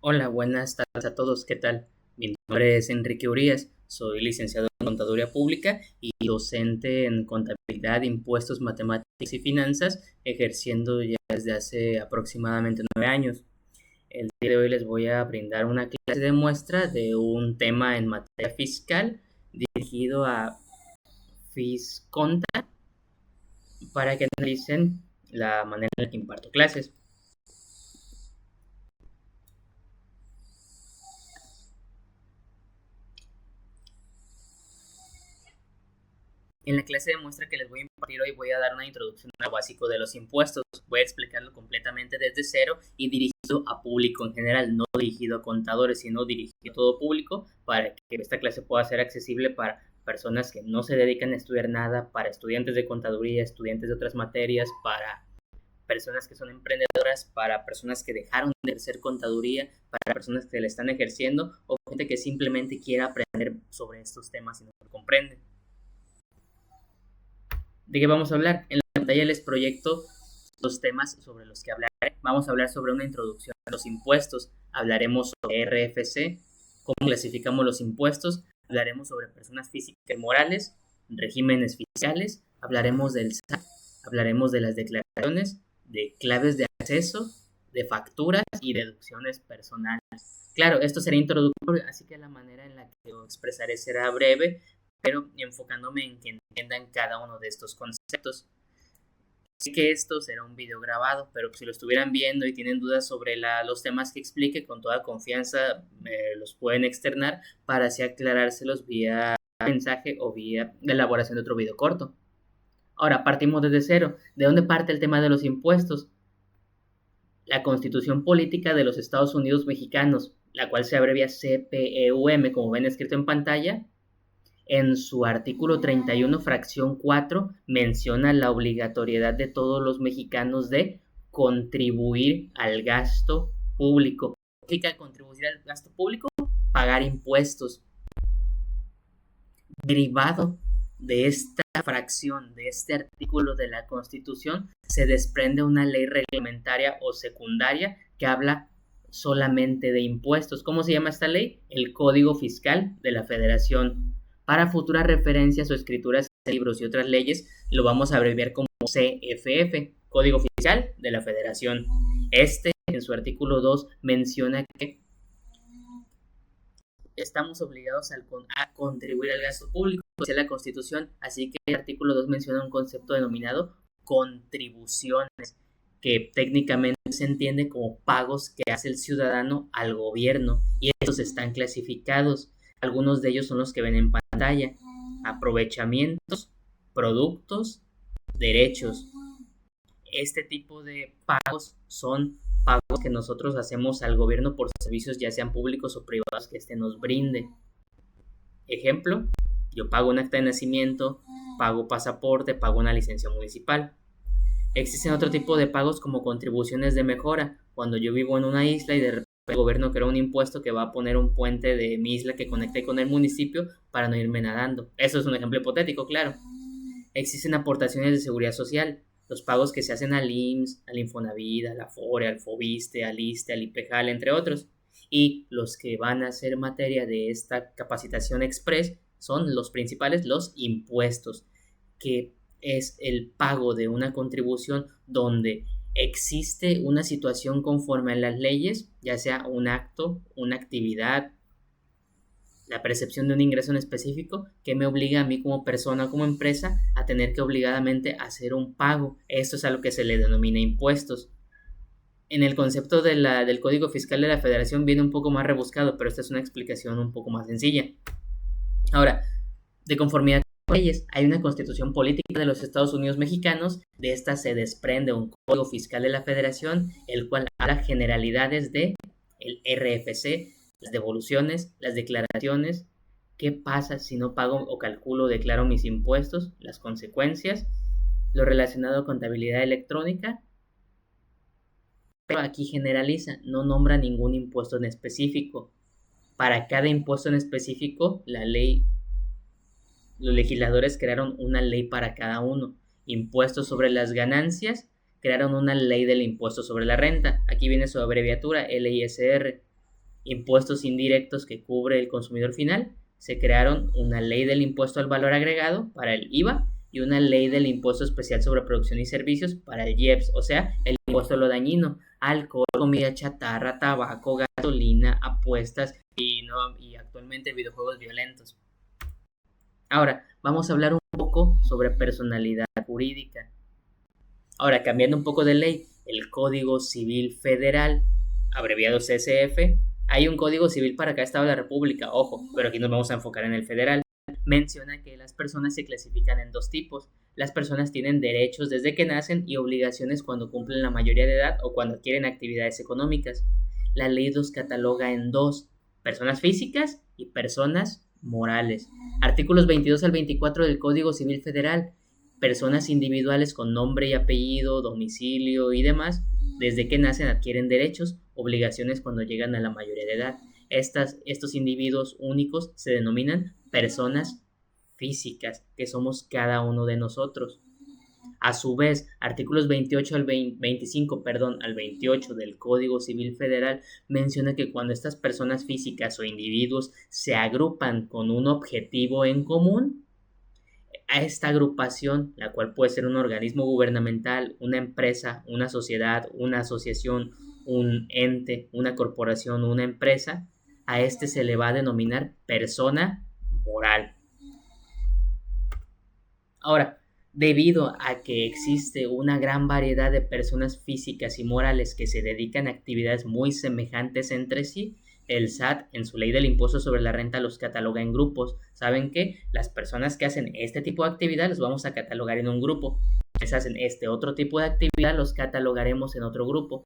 Hola, buenas tardes a todos, ¿qué tal? Mi nombre es Enrique Urías, soy licenciado en Contaduría Pública y docente en Contabilidad, Impuestos, Matemáticas y Finanzas, ejerciendo ya desde hace aproximadamente 9 años. El día de hoy les voy a brindar una clase de muestra de un tema en materia fiscal dirigido a Fisconta para que analicen la manera en la que imparto clases. En la clase de muestra que les voy a impartir hoy voy a dar una introducción a lo básico de los impuestos. Voy a explicarlo completamente desde cero y dirigido a público en general, no dirigido a contadores, sino dirigido a todo público para que esta clase pueda ser accesible para personas que no se dedican a estudiar nada, para estudiantes de contaduría, estudiantes de otras materias, para personas que son emprendedoras, para personas que dejaron de ejercer contaduría, para personas que la están ejerciendo o gente que simplemente quiera aprender sobre estos temas y no lo comprende. ¿De qué vamos a hablar? En la pantalla les proyecto los temas sobre los que hablaré. Vamos a hablar sobre una introducción a los impuestos, hablaremos sobre RFC, cómo clasificamos los impuestos, hablaremos sobre personas físicas y morales, regímenes fiscales, hablaremos del SAT, hablaremos de las declaraciones, de claves de acceso, de facturas y deducciones personales. Claro, esto será introductorio, así que la manera en la que lo expresaré será breve, pero enfocándome en que entiendan cada uno de estos conceptos. Sé que esto será un video grabado, pero si lo estuvieran viendo y tienen dudas sobre los temas que explique, con toda confianza los pueden externar para así aclarárselos vía mensaje o vía la elaboración de otro video corto. Ahora, partimos desde cero. ¿De dónde parte el tema de los impuestos? La Constitución Política de los Estados Unidos Mexicanos, la cual se abrevia CPEUM, como ven escrito en pantalla, en su artículo 31, fracción 4, menciona la obligatoriedad de todos los mexicanos de contribuir al gasto público. ¿Qué significa contribuir al gasto público? Pagar impuestos. Derivado de esta fracción, de este artículo de la Constitución, se desprende una ley reglamentaria o secundaria que habla solamente de impuestos. ¿Cómo se llama esta ley? El Código Fiscal de la Federación. Para futuras referencias o escrituras de libros y otras leyes, lo vamos a abreviar como CFF, Código Fiscal de la Federación. Este, en su artículo 2, menciona que estamos obligados a contribuir al gasto público, dice la Constitución, así que el artículo 2 menciona un concepto denominado contribuciones, que técnicamente se entiende como pagos que hace el ciudadano al gobierno, y estos están clasificados. Algunos de ellos son los que ven en pantalla: aprovechamientos, productos, derechos. Este tipo de pagos son pagos que nosotros hacemos al gobierno por servicios ya sean públicos o privados que éste nos brinde. Ejemplo, yo pago un acta de nacimiento, pago pasaporte, pago una licencia municipal. Existen otro tipo de pagos como contribuciones de mejora. Cuando yo vivo en una isla y de repente el gobierno crea un impuesto que va a poner un puente de mi isla que conecte con el municipio para no irme nadando. Eso es un ejemplo hipotético, claro. Existen aportaciones de seguridad social, los pagos que se hacen al IMSS, al Infonavit, al Afore, al Fobiste, al ISSSTE, al IPEJAL, entre otros. Y los que van a ser materia de esta capacitación express son los principales, los impuestos, que es el pago de una contribución donde existe una situación conforme a las leyes, ya sea un acto, una actividad, la percepción de un ingreso en específico que me obliga a mí como persona o como empresa a tener que obligadamente hacer un pago. Esto es a lo que se le denomina impuestos. En el concepto del Código Fiscal de la Federación viene un poco más rebuscado, pero esta es una explicación un poco más sencilla. Ahora, de conformidad con leyes, hay una Constitución Política de los Estados Unidos Mexicanos. De esta se desprende un Código Fiscal de la Federación, el cual habla generalidades de el RFC, las devoluciones, las declaraciones, qué pasa si no pago o calculo o declaro mis impuestos, las consecuencias, lo relacionado a contabilidad electrónica, pero aquí generaliza, no nombra ningún impuesto en específico. Para cada impuesto en específico, los legisladores crearon una ley para cada uno. Impuestos sobre las ganancias, crearon una ley del impuesto sobre la renta. Aquí viene su abreviatura, LISR. impuestos indirectos que cubre el consumidor final, se crearon una ley del impuesto al valor agregado para el IVA y una ley del impuesto especial sobre producción y servicios para el IEPS, o sea, el impuesto a lo dañino, alcohol, comida chatarra, tabaco, gasolina, apuestas y actualmente videojuegos violentos. Ahora, vamos a hablar un poco sobre personalidad jurídica. Ahora, cambiando un poco de ley, el Código Civil Federal, abreviado CCF, hay un Código Civil para cada estado de la República, ojo, pero aquí nos vamos a enfocar en el federal. Menciona que las personas se clasifican en dos tipos. Las personas tienen derechos desde que nacen y obligaciones cuando cumplen la mayoría de edad o cuando adquieren actividades económicas. La ley los cataloga en dos: personas físicas y personas morales. Artículos 22 al 24 del Código Civil Federal. Personas individuales con nombre y apellido, domicilio y demás, desde que nacen adquieren derechos, obligaciones cuando llegan a la mayoría de edad. Estos individuos únicos se denominan personas físicas, que somos cada uno de nosotros. A su vez, artículos 28 al 25, al 28 del Código Civil Federal menciona que cuando estas personas físicas o individuos se agrupan con un objetivo en común, a esta agrupación, la cual puede ser un organismo gubernamental, una empresa, una sociedad, una asociación, un ente, una corporación, una empresa, a este se le va a denominar persona moral. Ahora, debido a que existe una gran variedad de personas físicas y morales que se dedican a actividades muy semejantes entre sí, el SAT en su ley del impuesto sobre la renta los cataloga en grupos. ¿Saben qué? Las personas que hacen este tipo de actividad los vamos a catalogar en un grupo. Quienes hacen este otro tipo de actividad los catalogaremos en otro grupo.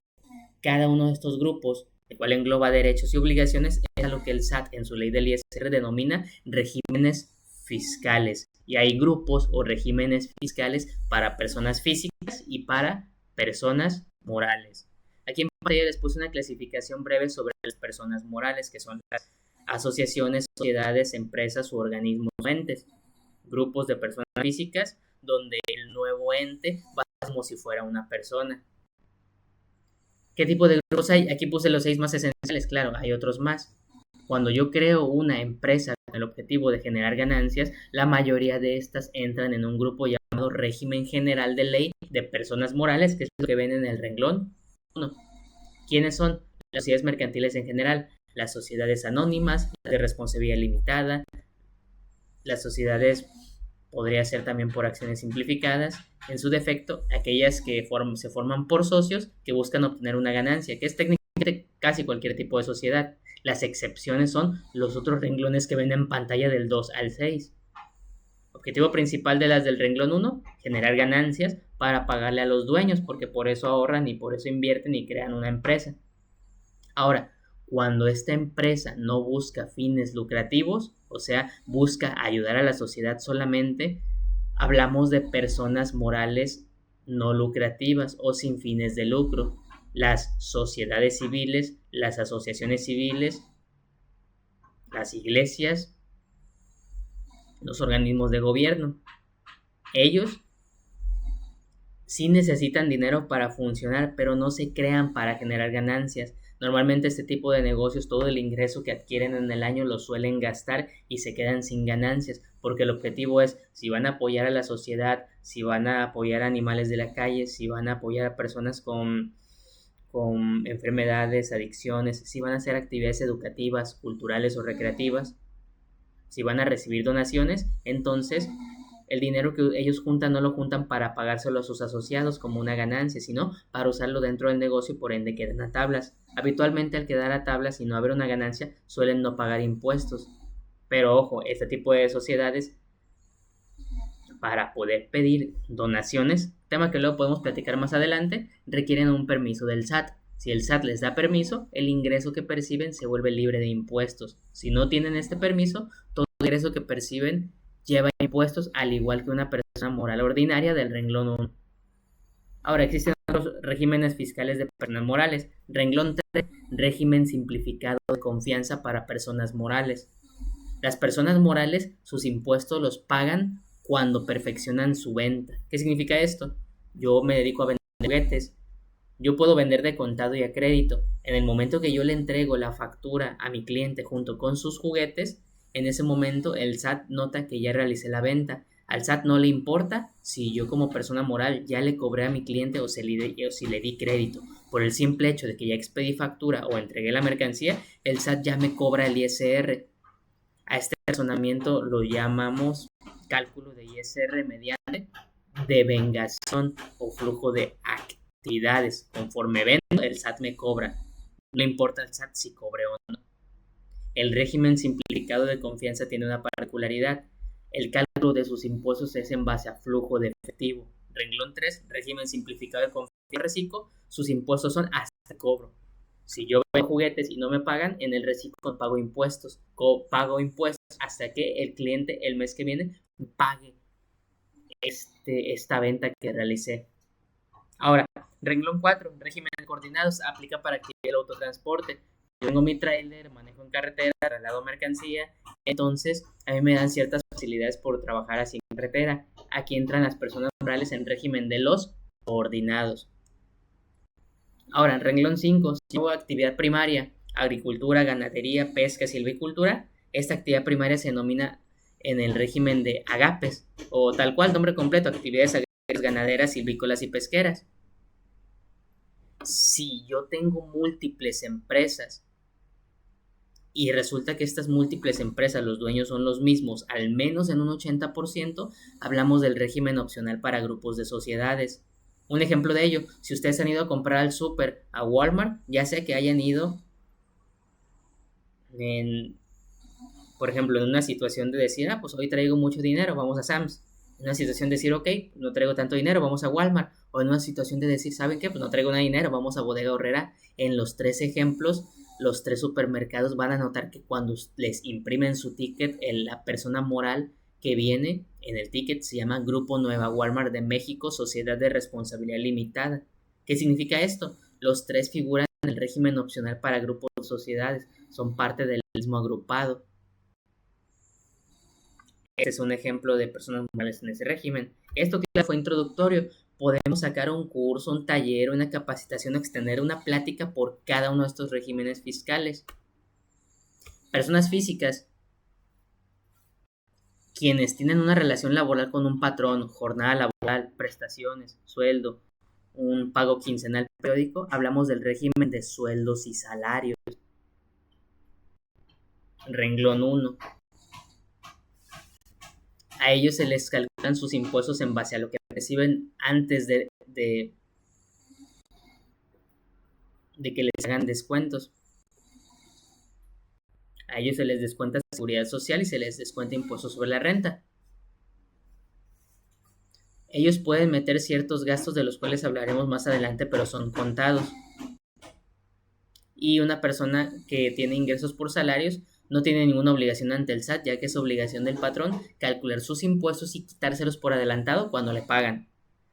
Cada uno de estos grupos, el cual engloba derechos y obligaciones, es a lo que el SAT en su ley del ISR denomina regímenes fiscales. Y hay grupos o regímenes fiscales para personas físicas y para personas morales. Aquí en pantalla les puse una clasificación breve sobre las personas morales, que son las asociaciones, sociedades, empresas u organismos o entes. Grupos de personas físicas donde el nuevo ente va como si fuera una persona. ¿Qué tipo de grupos hay? Aquí puse los 6 más esenciales, claro, hay otros más. Cuando yo creo una empresa con el objetivo de generar ganancias, la mayoría de estas entran en un grupo llamado régimen general de ley de personas morales, que es lo que ven en el renglón 1. ¿Quiénes son? Las sociedades mercantiles en general, las sociedades anónimas, las de responsabilidad limitada, las sociedades podría ser también por acciones simplificadas, en su defecto, aquellas que se forman por socios que buscan obtener una ganancia, que es técnicamente casi cualquier tipo de sociedad. Las excepciones son los otros renglones que ven en pantalla del 2 al 6. Objetivo principal de las del renglón 1, generar ganancias para pagarle a los dueños, porque por eso ahorran y por eso invierten y crean una empresa. Ahora, cuando esta empresa no busca fines lucrativos, o sea, busca ayudar a la sociedad solamente, hablamos de personas morales no lucrativas o sin fines de lucro. Las sociedades civiles, las asociaciones civiles, las iglesias, los organismos de gobierno. Ellos sí necesitan dinero para funcionar, pero no se crean para generar ganancias. Normalmente este tipo de negocios, todo el ingreso que adquieren en el año lo suelen gastar y se quedan sin ganancias, porque el objetivo es, si van a apoyar a la sociedad, si van a apoyar a animales de la calle, si van a apoyar a personas con enfermedades, adicciones, si van a hacer actividades educativas, culturales o recreativas, si van a recibir donaciones, entonces el dinero que ellos juntan no lo juntan para pagárselo a sus asociados como una ganancia, sino para usarlo dentro del negocio y por ende quedan a tablas. Habitualmente al quedar a tablas y no haber una ganancia suelen no pagar impuestos. Pero ojo, este tipo de sociedades, para poder pedir donaciones, tema que luego podemos platicar más adelante, requieren un permiso del SAT. Si el SAT les da permiso, el ingreso que perciben se vuelve libre de impuestos. Si no tienen este permiso, todo el ingreso que perciben lleva impuestos, al igual que una persona moral ordinaria del renglón 1. Ahora, existen otros regímenes fiscales de personas morales. Renglón 3, régimen simplificado de confianza para personas morales. Las personas morales, sus impuestos los pagan cuando perfeccionan su venta. ¿Qué significa esto? Yo me dedico a vender juguetes. Yo puedo vender de contado y a crédito. En el momento que yo le entrego la factura a mi cliente junto con sus juguetes, en ese momento el SAT nota que ya realicé la venta. Al SAT no le importa si yo como persona moral ya le cobré a mi cliente o si le di crédito. Por el simple hecho de que ya expedí factura o entregué la mercancía, el SAT ya me cobra el ISR. A este razonamiento lo llamamos cálculo de ISR mediante devengación o flujo de actividades. Conforme vendo, el SAT me cobra. No importa el SAT si cobre o no. El régimen simplificado de confianza tiene una particularidad. El cálculo de sus impuestos es en base a flujo de efectivo. Renglón 3, régimen simplificado de confianza reciclo, sus impuestos son hasta cobro. Si yo vendo juguetes y no me pagan, en el reciclo pago impuestos. Pago impuestos hasta que el cliente el mes que viene pague esta venta que realicé. Ahora, renglón 4, régimen de coordinados, aplica para que el autotransporte. Yo tengo mi trailer, manejo en carretera, traslado mercancía, entonces a mí me dan ciertas facilidades por trabajar así en carretera. Aquí entran las personas morales en régimen de los coordinados. Ahora, en renglón 5, si hago actividad primaria, agricultura, ganadería, pesca, silvicultura, esta actividad primaria se denomina en el régimen de agapes, o tal cual, nombre completo, actividades agrícolas, ganaderas, silvícolas y pesqueras. Si yo tengo múltiples empresas y resulta que estas múltiples empresas, los dueños son los mismos, al menos en un 80%, hablamos del régimen opcional para grupos de sociedades. Un ejemplo de ello, si ustedes han ido a comprar al súper, a Walmart, ya sea que hayan ido por ejemplo, en una situación de decir, pues hoy traigo mucho dinero, vamos a Sam's. En una situación de decir, ok, no traigo tanto dinero, vamos a Walmart. O en una situación de decir, ¿saben qué? Pues no traigo nada de dinero, vamos a Bodega Aurrera. En los tres ejemplos, los tres supermercados van a notar que cuando les imprimen su ticket, la persona moral que viene en el ticket se llama Grupo Nueva Walmart de México, Sociedad de Responsabilidad Limitada. ¿Qué significa esto? Los tres figuran en el régimen opcional para grupos de sociedades, son parte del mismo agrupado. Este es un ejemplo de personas morales en ese régimen. Esto que fue introductorio. Podemos sacar un curso, un taller, una capacitación, extender una plática por cada uno de estos regímenes fiscales. Personas físicas, quienes tienen una relación laboral con un patrón, jornada laboral, prestaciones, sueldo, un pago quincenal periódico, hablamos del régimen de sueldos y salarios. Renglón 1. A ellos se les calculan sus impuestos en base a lo que reciben antes de que les hagan descuentos. A ellos se les descuenta seguridad social y se les descuenta impuestos sobre la renta. Ellos pueden meter ciertos gastos de los cuales hablaremos más adelante, pero son contados. Y una persona que tiene ingresos por salarios no tiene ninguna obligación ante el SAT, ya que es obligación del patrón calcular sus impuestos y quitárselos por adelantado cuando le pagan.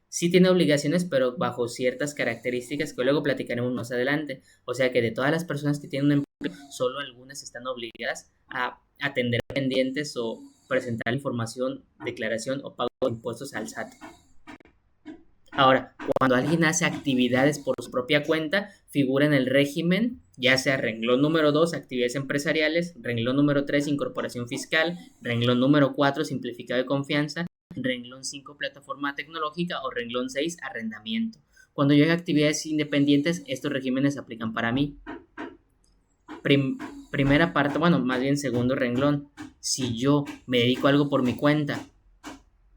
Sí tiene obligaciones, pero bajo ciertas características que luego platicaremos más adelante. O sea que de todas las personas que tienen un empleo, solo algunas están obligadas a atender pendientes o presentar información, declaración o pago de impuestos al SAT. Ahora, cuando alguien hace actividades por su propia cuenta, figura en el régimen, ya sea renglón número 2, actividades empresariales, renglón número 3, incorporación fiscal, renglón número 4, simplificado de confianza, renglón 5, plataforma tecnológica o renglón 6, arrendamiento. Cuando yo haga actividades independientes, estos regímenes se aplican para mí. Primera parte, bueno, más bien segundo renglón. Si yo me dedico a algo por mi cuenta,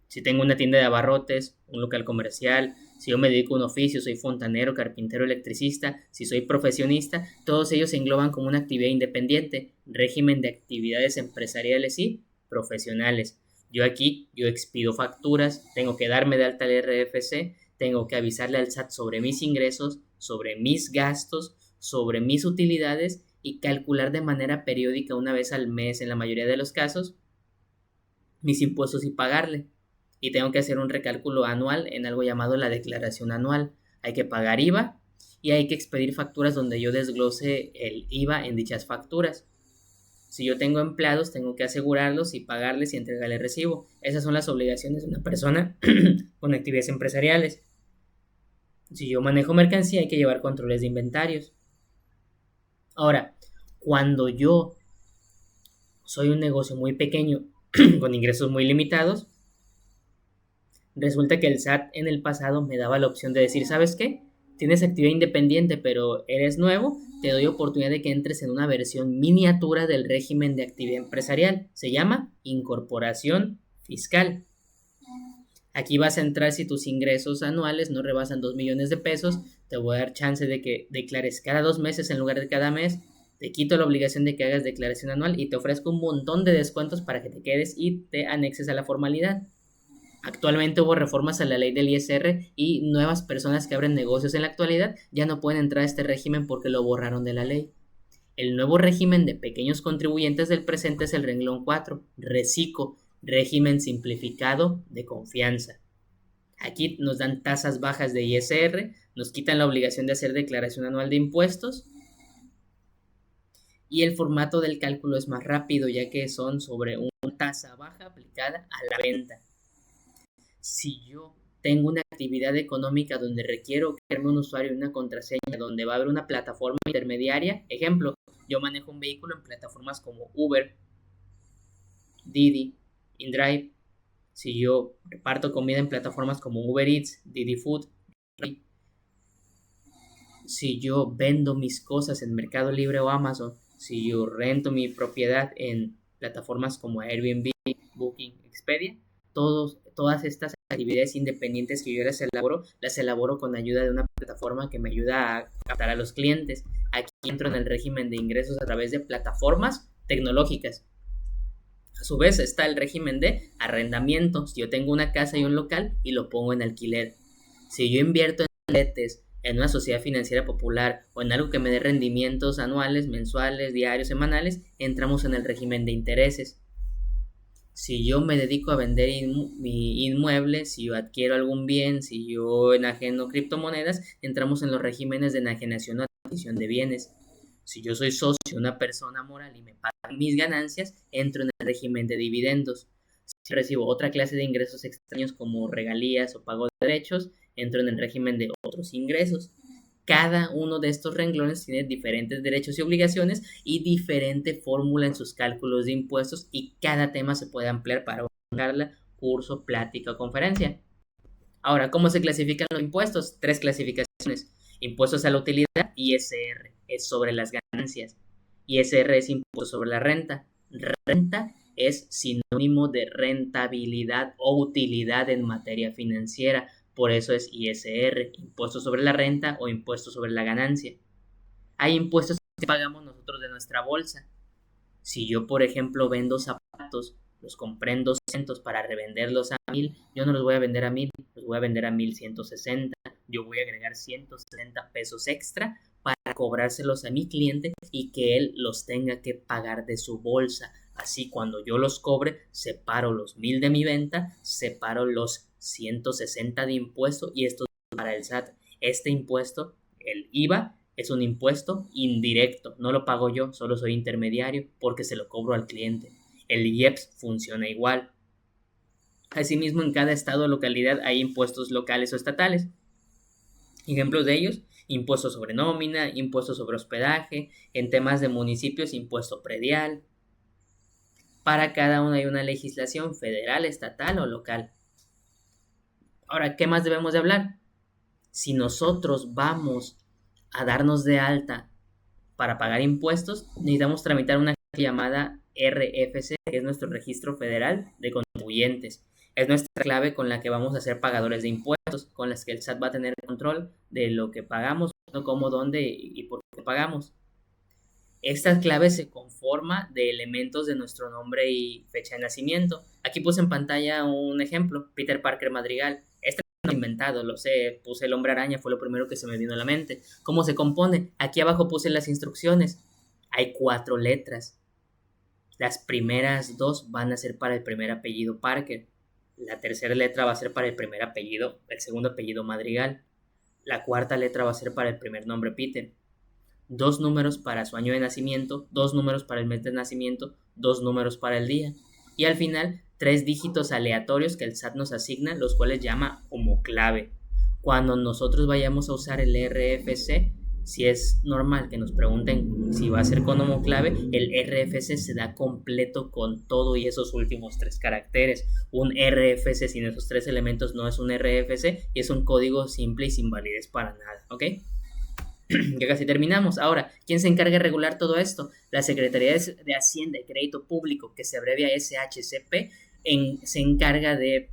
si tengo una tienda de abarrotes, un local comercial, si yo me dedico a un oficio, soy fontanero, carpintero, electricista, si soy profesionista, todos ellos se engloban como una actividad independiente, régimen de actividades empresariales y profesionales. Yo expido facturas, tengo que darme de alta al RFC, tengo que avisarle al SAT sobre mis ingresos, sobre mis gastos, sobre mis utilidades y calcular de manera periódica una vez al mes, en la mayoría de los casos, mis impuestos y pagarle. Y tengo que hacer un recálculo anual en algo llamado la declaración anual. Hay que pagar IVA y hay que expedir facturas donde yo desglose el IVA en dichas facturas. Si yo tengo empleados, tengo que asegurarlos y pagarles y entregarles recibo. Esas son las obligaciones de una persona con actividades empresariales. Si yo manejo mercancía, hay que llevar controles de inventarios. Ahora, cuando yo soy un negocio muy pequeño, con ingresos muy limitados, resulta que el SAT en el pasado me daba la opción de decir, ¿sabes qué? Tienes actividad independiente, pero eres nuevo, te doy oportunidad de que entres en una versión miniatura del régimen de actividad empresarial. Se llama incorporación fiscal. Aquí vas a entrar si tus ingresos anuales no rebasan 2 millones de pesos. Te voy a dar chance de que declares cada 2 meses en lugar de cada mes. Te quito la obligación de que hagas declaración anual y te ofrezco un montón de descuentos para que te quedes y te anexes a la formalidad. Actualmente hubo reformas a la ley del ISR y nuevas personas que abren negocios en la actualidad ya no pueden entrar a este régimen porque lo borraron de la ley. El nuevo régimen de pequeños contribuyentes del presente es el renglón 4, RECICO, régimen simplificado de confianza. Aquí nos dan tasas bajas de ISR, nos quitan la obligación de hacer declaración anual de impuestos y el formato del cálculo es más rápido ya que son sobre una tasa baja aplicada a la venta. Si yo tengo una actividad económica donde requiero crearme un usuario y una contraseña, donde va a haber una plataforma intermediaria, ejemplo, yo manejo un vehículo en plataformas como Uber, Didi, InDrive. Si yo reparto comida en plataformas como Uber Eats, Didi Food, si yo vendo mis cosas en Mercado Libre o Amazon, si yo rento mi propiedad en plataformas como Airbnb, Booking, Expedia, todas estas actividades independientes que yo las elaboro con ayuda de una plataforma que me ayuda a captar a los clientes. Aquí entro en el régimen de ingresos a través de plataformas tecnológicas. A su vez está el régimen de arrendamiento. Si yo tengo una casa y un local y lo pongo en alquiler. Si yo invierto en boletes, en una sociedad financiera popular o en algo que me dé rendimientos anuales, mensuales, diarios, semanales, entramos en el régimen de intereses. Si yo me dedico a vender mi inmueble, si yo adquiero algún bien, si yo enajeno criptomonedas, entramos en los regímenes de enajenación o adquisición de bienes. Si yo soy socio de una persona moral y me pagan mis ganancias, entro en el régimen de dividendos. Si recibo otra clase de ingresos extraños como regalías o pago de derechos, entro en el régimen de otros ingresos. Cada uno de estos renglones tiene diferentes derechos y obligaciones y diferente fórmula en sus cálculos de impuestos y cada tema se puede ampliar para una charla, curso, plática o conferencia. Ahora, ¿cómo se clasifican los impuestos? 3 clasificaciones. Impuestos a la utilidad, ISR, es sobre las ganancias. ISR es impuesto sobre la renta. Renta es sinónimo de rentabilidad o utilidad en materia financiera. Por eso es ISR, impuesto sobre la renta o impuesto sobre la ganancia. Hay impuestos que pagamos nosotros de nuestra bolsa. Si yo, por ejemplo, vendo zapatos, los compré en 200 para revenderlos a 1000, yo no los voy a vender a 1000, los voy a vender a 1160. Yo voy a agregar 160 pesos extra para cobrárselos a mi cliente y que él los tenga que pagar de su bolsa. Así cuando yo los cobre, separo los 1000 de mi venta, separo los 160 de impuesto y esto es para el SAT. Este impuesto, el IVA, es un impuesto indirecto, no lo pago yo, solo soy intermediario porque se lo cobro al cliente. El IEPS funciona igual. Asimismo, en cada estado o localidad hay impuestos locales o estatales. Ejemplos de ellos, impuesto sobre nómina, impuesto sobre hospedaje, en temas de municipios, impuesto predial. Para cada uno hay una legislación federal, estatal o local. Ahora, ¿qué más debemos de hablar? Si nosotros vamos a darnos de alta para pagar impuestos, necesitamos tramitar una llamada RFC, que es nuestro Registro Federal de Contribuyentes. Es nuestra clave con la que vamos a ser pagadores de impuestos, con las que el SAT va a tener control de lo que pagamos, cómo, dónde y por qué pagamos. Esta clave se conforma de elementos de nuestro nombre y fecha de nacimiento. Aquí puse en pantalla un ejemplo, Peter Parker Madrigal. Este no he inventado, lo sé, puse el hombre araña, fue lo primero que se me vino a la mente. ¿Cómo se compone? Aquí abajo puse las instrucciones. Hay 4 letras. Las primeras 2 van a ser para el primer apellido Parker. La tercera letra va a ser para el primer apellido, el segundo apellido Madrigal. La cuarta letra va a ser para el primer nombre Peter. 2 números para su año de nacimiento, 2 números para el mes de nacimiento, 2 números para el día. Y al final, 3 dígitos aleatorios que el SAT nos asigna, los cuales llama como clave. Cuando nosotros vayamos a usar el RFC, si es normal que nos pregunten si va a ser con homoclave, el RFC se da completo con todo y esos últimos 3 caracteres. Un RFC sin esos 3 elementos no es un RFC y es un código simple y sin validez para nada, ¿ok? Ya casi terminamos. Ahora, ¿quién se encarga de regular todo esto? La Secretaría de Hacienda y Crédito Público, que se abrevia SHCP, se encarga de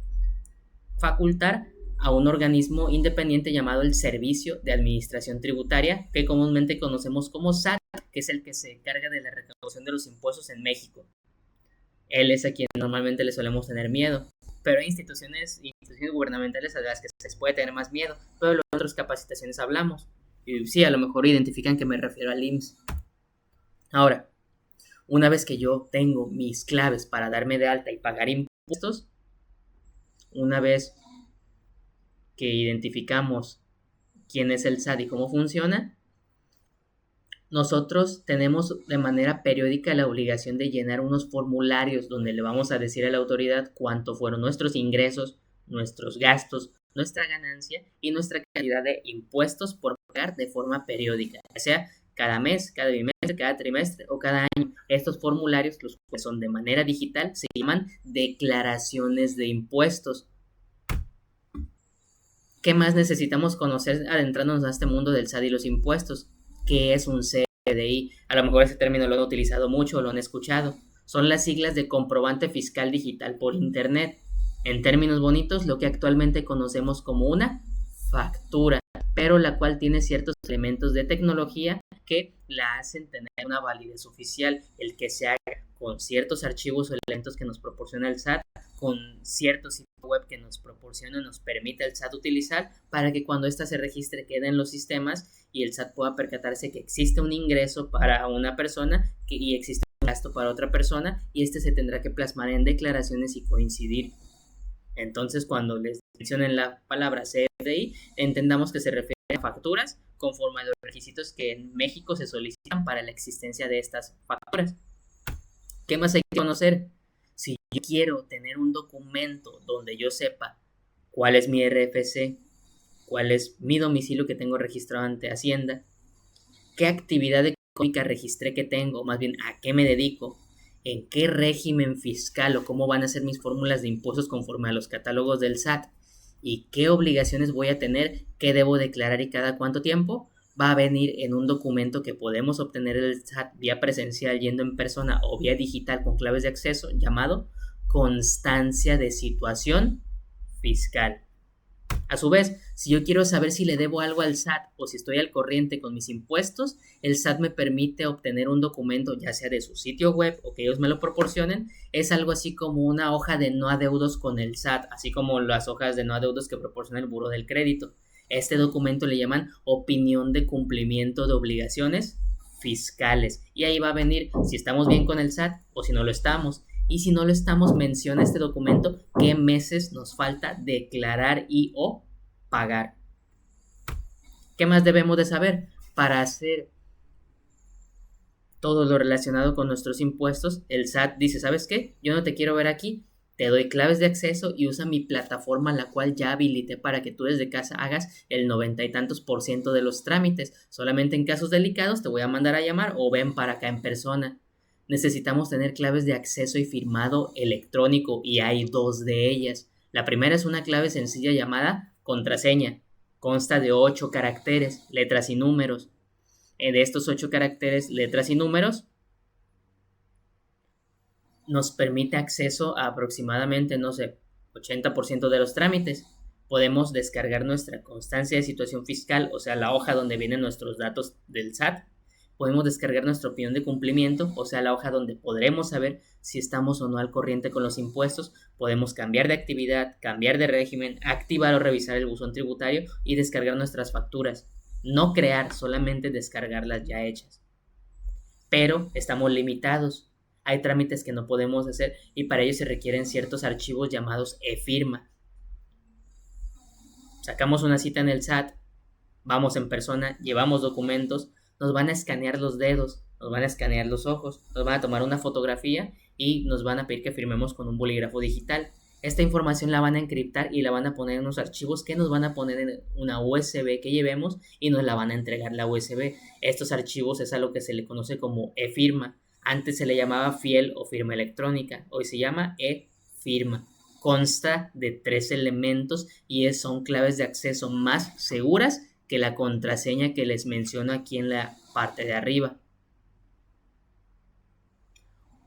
facultar a un organismo independiente llamado el Servicio de Administración Tributaria, que comúnmente conocemos como SAT, que es el que se encarga de la recaudación de los impuestos en México. Él es a quien normalmente le solemos tener miedo, pero hay instituciones gubernamentales a las que se les puede tener más miedo, pero de las otras capacitaciones hablamos. Y sí, a lo mejor identifican que me refiero al IMSS. Ahora, una vez que yo tengo mis claves para darme de alta y pagar impuestos, una vez que identificamos quién es el SAT y cómo funciona, nosotros tenemos de manera periódica la obligación de llenar unos formularios donde le vamos a decir a la autoridad cuánto fueron nuestros ingresos, nuestros gastos, nuestra ganancia y nuestra cantidad de impuestos por pagar de forma periódica, ya sea cada mes, cada bimestre, cada trimestre o cada año. Estos formularios, los que son de manera digital, se llaman declaraciones de impuestos. ¿Qué más necesitamos conocer adentrándonos a este mundo del SAT y los impuestos? ¿Qué es un CFDI? A lo mejor ese término lo han utilizado mucho o lo han escuchado. Son las siglas de comprobante fiscal digital por internet. En términos bonitos, lo que actualmente conocemos como una factura, pero la cual tiene ciertos elementos de tecnología que la hacen tener una validez oficial, el que se haga con ciertos archivos o elementos que nos proporciona el SAT, con ciertos sitios web que nos proporciona y nos permite el SAT utilizar para que cuando ésta se registre quede en los sistemas y el SAT pueda percatarse que existe un ingreso para una persona y existe un gasto para otra persona y este se tendrá que plasmar en declaraciones y coincidir. Entonces, cuando les mencionen la palabra CFDI, entendamos que se refiere a facturas conforme a los requisitos que en México se solicitan para la existencia de estas facturas. ¿Qué más hay que conocer? Si yo quiero tener un documento donde yo sepa cuál es mi RFC, cuál es mi domicilio que tengo registrado ante Hacienda, qué actividad económica registré que tengo, más bien a qué me dedico, en qué régimen fiscal o cómo van a ser mis fórmulas de impuestos conforme a los catálogos del SAT y qué obligaciones voy a tener, qué debo declarar y cada cuánto tiempo, va a venir en un documento que podemos obtener del SAT vía presencial yendo en persona o vía digital con claves de acceso llamado constancia de situación fiscal. A su vez, si yo quiero saber si le debo algo al SAT o si estoy al corriente con mis impuestos, el SAT me permite obtener un documento, ya sea de su sitio web o que ellos me lo proporcionen. Es algo así como una hoja de no adeudos con el SAT, así como las hojas de no adeudos que proporciona el Buró del Crédito. Este documento le llaman opinión de cumplimiento de obligaciones fiscales. Y ahí va a venir si estamos bien con el SAT o si no lo estamos. Y si no lo estamos, menciona este documento qué meses nos falta declarar y o pagar. ¿Qué más debemos de saber? Para hacer todo lo relacionado con nuestros impuestos, el SAT dice, ¿sabes qué? Yo no te quiero ver aquí, te doy claves de acceso y usa mi plataforma, la cual ya habilité para que tú desde casa hagas el 90 y tantos % de los trámites. Solamente en casos delicados te voy a mandar a llamar o ven para acá en persona. Necesitamos tener claves de acceso y firmado electrónico y hay 2 de ellas. La primera es una clave sencilla llamada contraseña. Consta de 8 caracteres, letras y números. De estos 8 caracteres, letras y números, nos permite acceso a aproximadamente, 80% de los trámites. Podemos descargar nuestra constancia de situación fiscal, o sea, la hoja donde vienen nuestros datos del SAT. Podemos descargar nuestra opinión de cumplimiento, o sea, la hoja donde podremos saber si estamos o no al corriente con los impuestos. Podemos cambiar de actividad, cambiar de régimen, activar o revisar el buzón tributario y descargar nuestras facturas. No crear, solamente descargarlas ya hechas. Pero estamos limitados. Hay trámites que no podemos hacer y para ello se requieren ciertos archivos llamados e-firma. Sacamos una cita en el SAT, vamos en persona, llevamos documentos, nos van a escanear los dedos, nos van a escanear los ojos, nos van a tomar una fotografía y nos van a pedir que firmemos con un bolígrafo digital. Esta información la van a encriptar y la van a poner en unos archivos que nos van a poner en una USB que llevemos y nos la van a entregar la USB. Estos archivos es a lo que se le conoce como e-firma. Antes se le llamaba fiel o firma electrónica, hoy se llama e-firma. Consta de 3 elementos y son claves de acceso más seguras que la contraseña que les menciono aquí en la parte de arriba.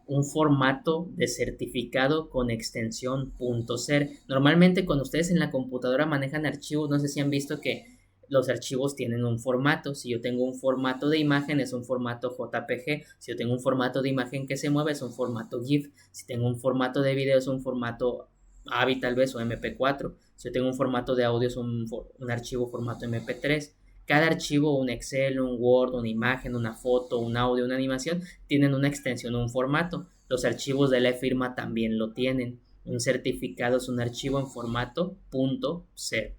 Un formato de certificado con extensión .ser. Normalmente cuando ustedes en la computadora manejan archivos, no sé si han visto que los archivos tienen un formato. Si yo tengo un formato de imagen es un formato JPG. Si yo tengo un formato de imagen que se mueve es un formato GIF. Si tengo un formato de video es un formato AVI tal vez o MP4. Si yo tengo un formato de audio es un archivo formato MP3. Cada archivo, un Excel, un Word, una imagen, una foto, un audio, una animación, tienen una extensión, un formato. Los archivos de la firma también lo tienen. Un certificado es un archivo en formato .ser.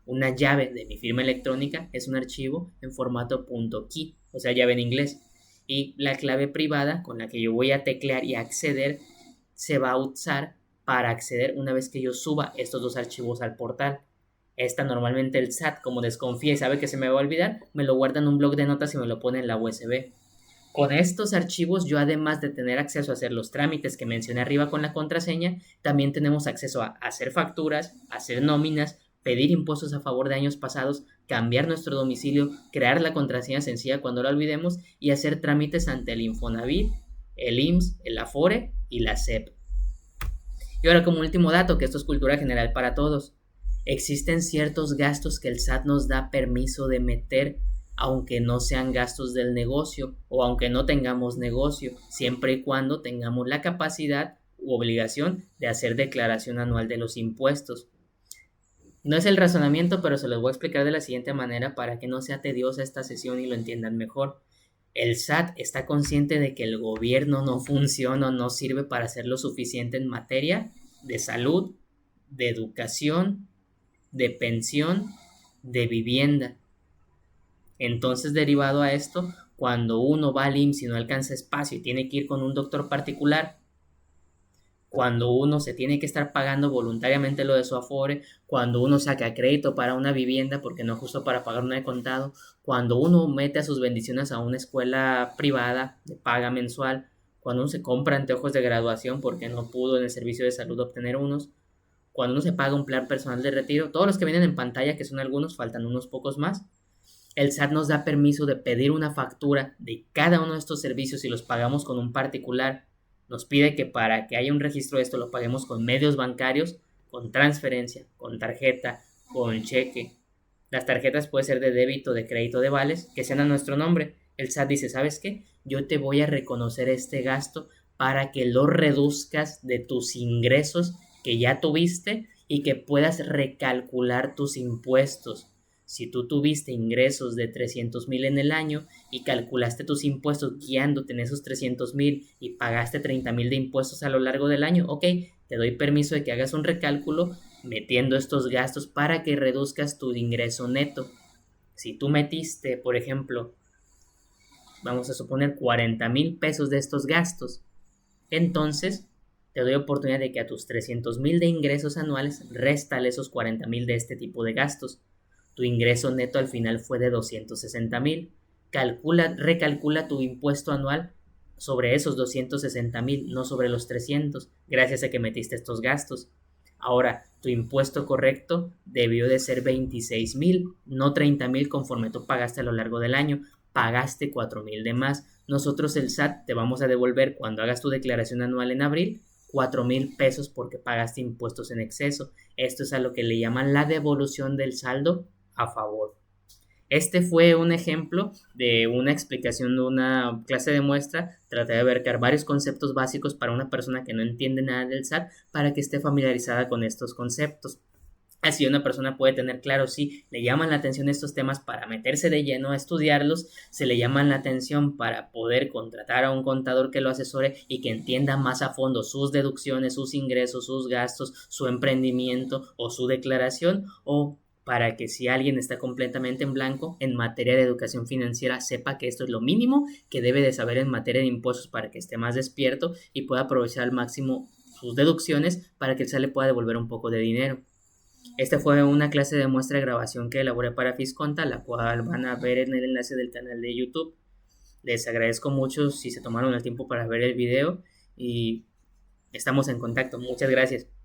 Una llave de mi firma electrónica es un archivo en formato .key, o sea, llave en inglés. Y la clave privada con la que yo voy a teclear y acceder se va a usar para acceder una vez que yo suba estos dos archivos al portal. Esta normalmente el SAT, como desconfía y sabe que se me va a olvidar, me lo guarda en un bloc de notas y me lo pone en la USB. Con estos archivos, yo además de tener acceso a hacer los trámites que mencioné arriba con la contraseña, también tenemos acceso a hacer facturas, hacer nóminas, pedir impuestos a favor de años pasados, cambiar nuestro domicilio, crear la contraseña sencilla cuando la olvidemos y hacer trámites ante el Infonavit, el IMSS, el Afore y la SEP. Y ahora como último dato, que esto es cultura general para todos. Existen ciertos gastos que el SAT nos da permiso de meter, aunque no sean gastos del negocio o aunque no tengamos negocio, siempre y cuando tengamos la capacidad u obligación de hacer declaración anual de los impuestos. No es el razonamiento, pero se los voy a explicar de la siguiente manera para que no sea tediosa esta sesión y lo entiendan mejor. El SAT está consciente de que el gobierno no funciona o no sirve para hacer lo suficiente en materia de salud, de educación, de pensión, de vivienda. Entonces, derivado a esto, cuando uno va al IMSS y no alcanza espacio y tiene que ir con un doctor particular, cuando uno se tiene que estar pagando voluntariamente lo de su Afore, cuando uno saca crédito para una vivienda porque no es justo para pagar una de contado, cuando uno mete a sus bendiciones a una escuela privada de paga mensual, cuando uno se compra anteojos de graduación porque no pudo en el servicio de salud obtener unos, cuando uno se paga un plan personal de retiro, todos los que vienen en pantalla, que son algunos, faltan unos pocos más, el SAT nos da permiso de pedir una factura de cada uno de estos servicios y los pagamos con un particular. Nos pide que para que haya un registro de esto lo paguemos con medios bancarios, con transferencia, con tarjeta, con cheque. Las tarjetas pueden ser de débito, de crédito, de vales, que sean a nuestro nombre. El SAT dice, ¿sabes qué? Yo te voy a reconocer este gasto para que lo reduzcas de tus ingresos que ya tuviste y que puedas recalcular tus impuestos. Si tú tuviste ingresos de 300,000 en el año y calculaste tus impuestos guiándote en esos 300,000 y pagaste 30,000 de impuestos a lo largo del año, ok, te doy permiso de que hagas un recálculo metiendo estos gastos para que reduzcas tu ingreso neto. Si tú metiste, por ejemplo, vamos a suponer 40,000 pesos de estos gastos, entonces te doy oportunidad de que a tus 300,000 de ingresos anuales réstale esos 40,000 de este tipo de gastos. Tu ingreso neto al final fue de 260,000. Recalcula tu impuesto anual sobre esos 260,000, no sobre los 300, gracias a que metiste estos gastos. Ahora, tu impuesto correcto debió de ser 26,000, no 30,000 conforme tú pagaste a lo largo del año. Pagaste 4,000 de más. Nosotros el SAT te vamos a devolver cuando hagas tu declaración anual en abril 4,000 pesos porque pagaste impuestos en exceso. Esto es a lo que le llaman la devolución del saldo a favor. Este fue un ejemplo de una explicación de una clase de muestra. Traté de abarcar varios conceptos básicos para una persona que no entiende nada del SAT para que esté familiarizada con estos conceptos. Así una persona puede tener claro si le llaman la atención estos temas para meterse de lleno a estudiarlos, se le llaman la atención para poder contratar a un contador que lo asesore y que entienda más a fondo sus deducciones, sus ingresos, sus gastos, su emprendimiento o su declaración, o para que si alguien está completamente en blanco en materia de educación financiera sepa que esto es lo mínimo que debe de saber en materia de impuestos para que esté más despierto y pueda aprovechar al máximo sus deducciones para que el SAT le pueda devolver un poco de dinero. Esta fue una clase de muestra de grabación que elaboré para Fisconta, la cual van a ver en el enlace del canal de YouTube. Les agradezco mucho si se tomaron el tiempo para ver el video y estamos en contacto. Muchas gracias.